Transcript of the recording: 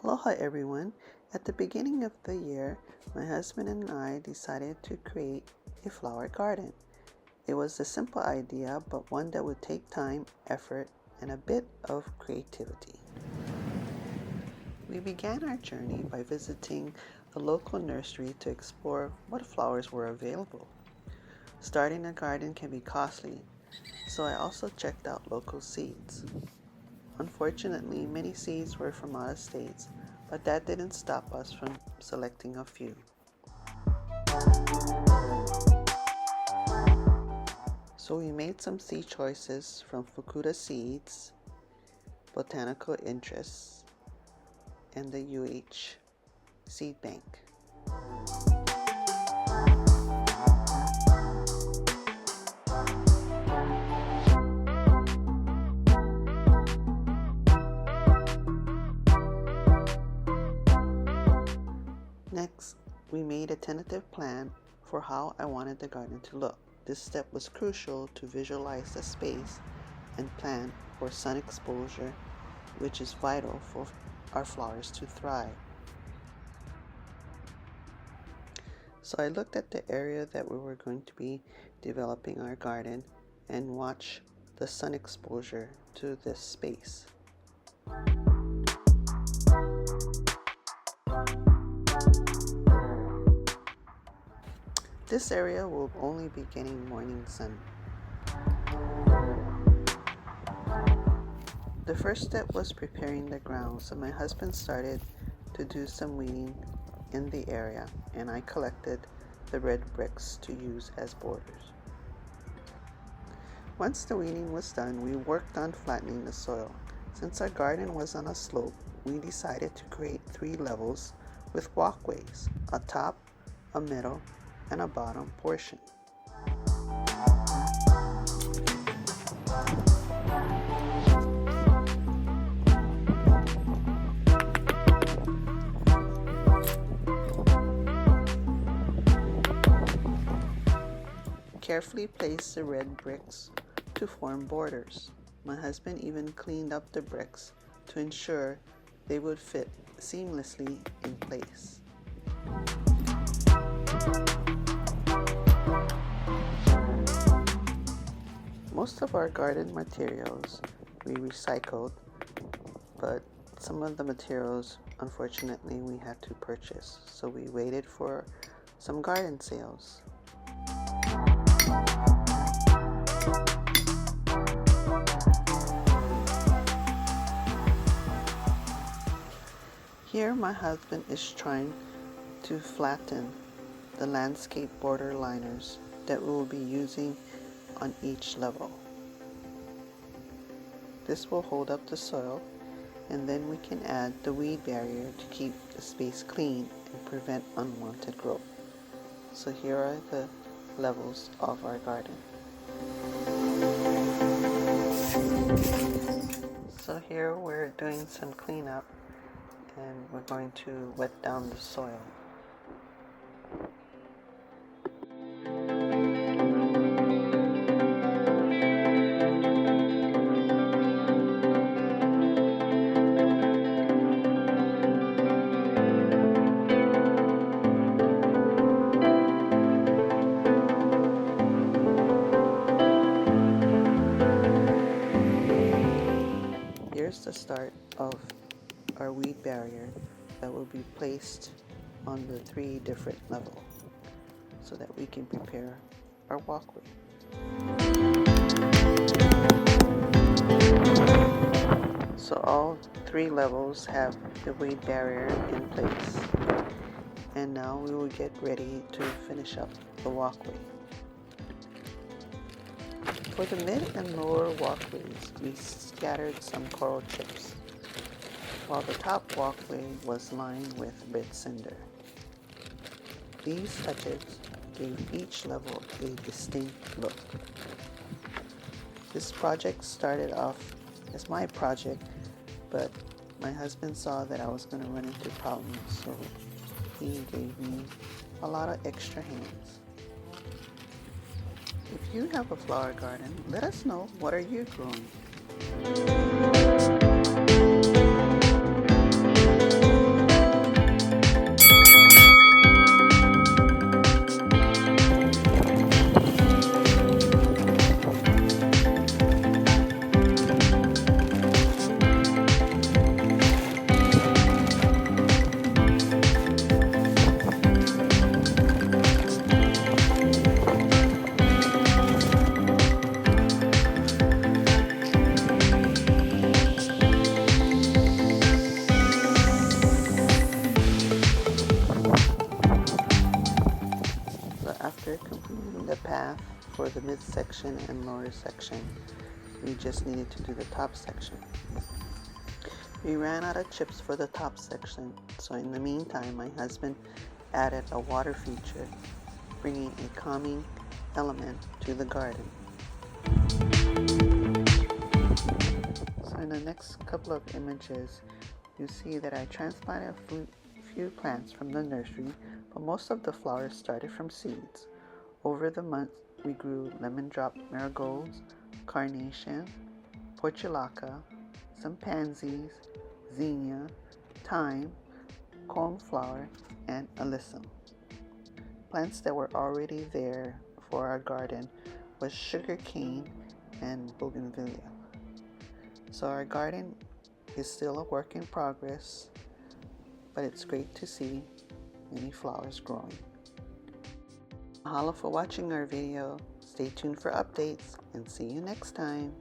Aloha everyone. At the beginning of the year, my husband and I decided to create a flower garden. It was a simple idea, but one that would take time, effort, and a bit of creativity. We began our journey by visiting the local nursery to explore what flowers were available. Starting a garden can be costly, so I also checked out local seeds. Unfortunately, many seeds were from out of states, but that didn't stop us from selecting a few. So we made some seed choices from Fukuda Seeds, Botanical Interests, and the UH Seed Bank. Next, we made a tentative plan for how I wanted the garden to look. This step was crucial to visualize the space and plan for sun exposure, which is vital for our flowers to thrive. So I looked at the area that we were going to be developing our garden and watched the sun exposure to this space. This area will only be getting morning sun. The first step was preparing the ground, so my husband started to do some weeding in the area, and I collected the red bricks to use as borders. Once the weeding was done, we worked on flattening the soil. Since our garden was on a slope, we decided to create 3 levels with walkways, a top, a middle, and a bottom portion. Carefully place the red bricks to form borders. My husband even cleaned up the bricks to ensure they would fit seamlessly in place. Most of our garden materials we recycled, but some of the materials, unfortunately, we had to purchase, so we waited for some garden sales. Here my husband is trying to flatten the landscape border liners that we will be using on each level. This will hold up the soil, and then we can add the weed barrier to keep the space clean and prevent unwanted growth. So here are the levels of our garden. So here we're doing some cleanup, and we're going to wet down the soil. Here's the start of our weed barrier that will be placed on the 3 different levels so that we can prepare our walkway. So all 3 levels have the weed barrier in place, and now we will get ready to finish up the walkway. For the mid and lower walkways, we scattered some coral chips, while the top walkway was lined with red cinder. These touches gave each level a distinct look. This project started off as my project, but my husband saw that I was going to run into problems, so he gave me a lot of extra hands. If you have a flower garden, let us know, what are you growing? path for the midsection and lower section. We just needed to do the top section. We ran out of chips for the top section, so in the meantime my husband added a water feature, bringing a calming element to the garden. So in the next couple of images, you see that I transplanted a few plants from the nursery, but most of the flowers started from seeds. Over the months, we grew lemon drop marigolds, carnation, portulaca, some pansies, zinnia, thyme, coneflower, and alyssum. Plants that were already there for our garden was sugar cane and bougainvillea. So our garden is still a work in progress, but it's great to see many flowers growing. Mahalo for watching our video. Stay tuned for updates and see you next time.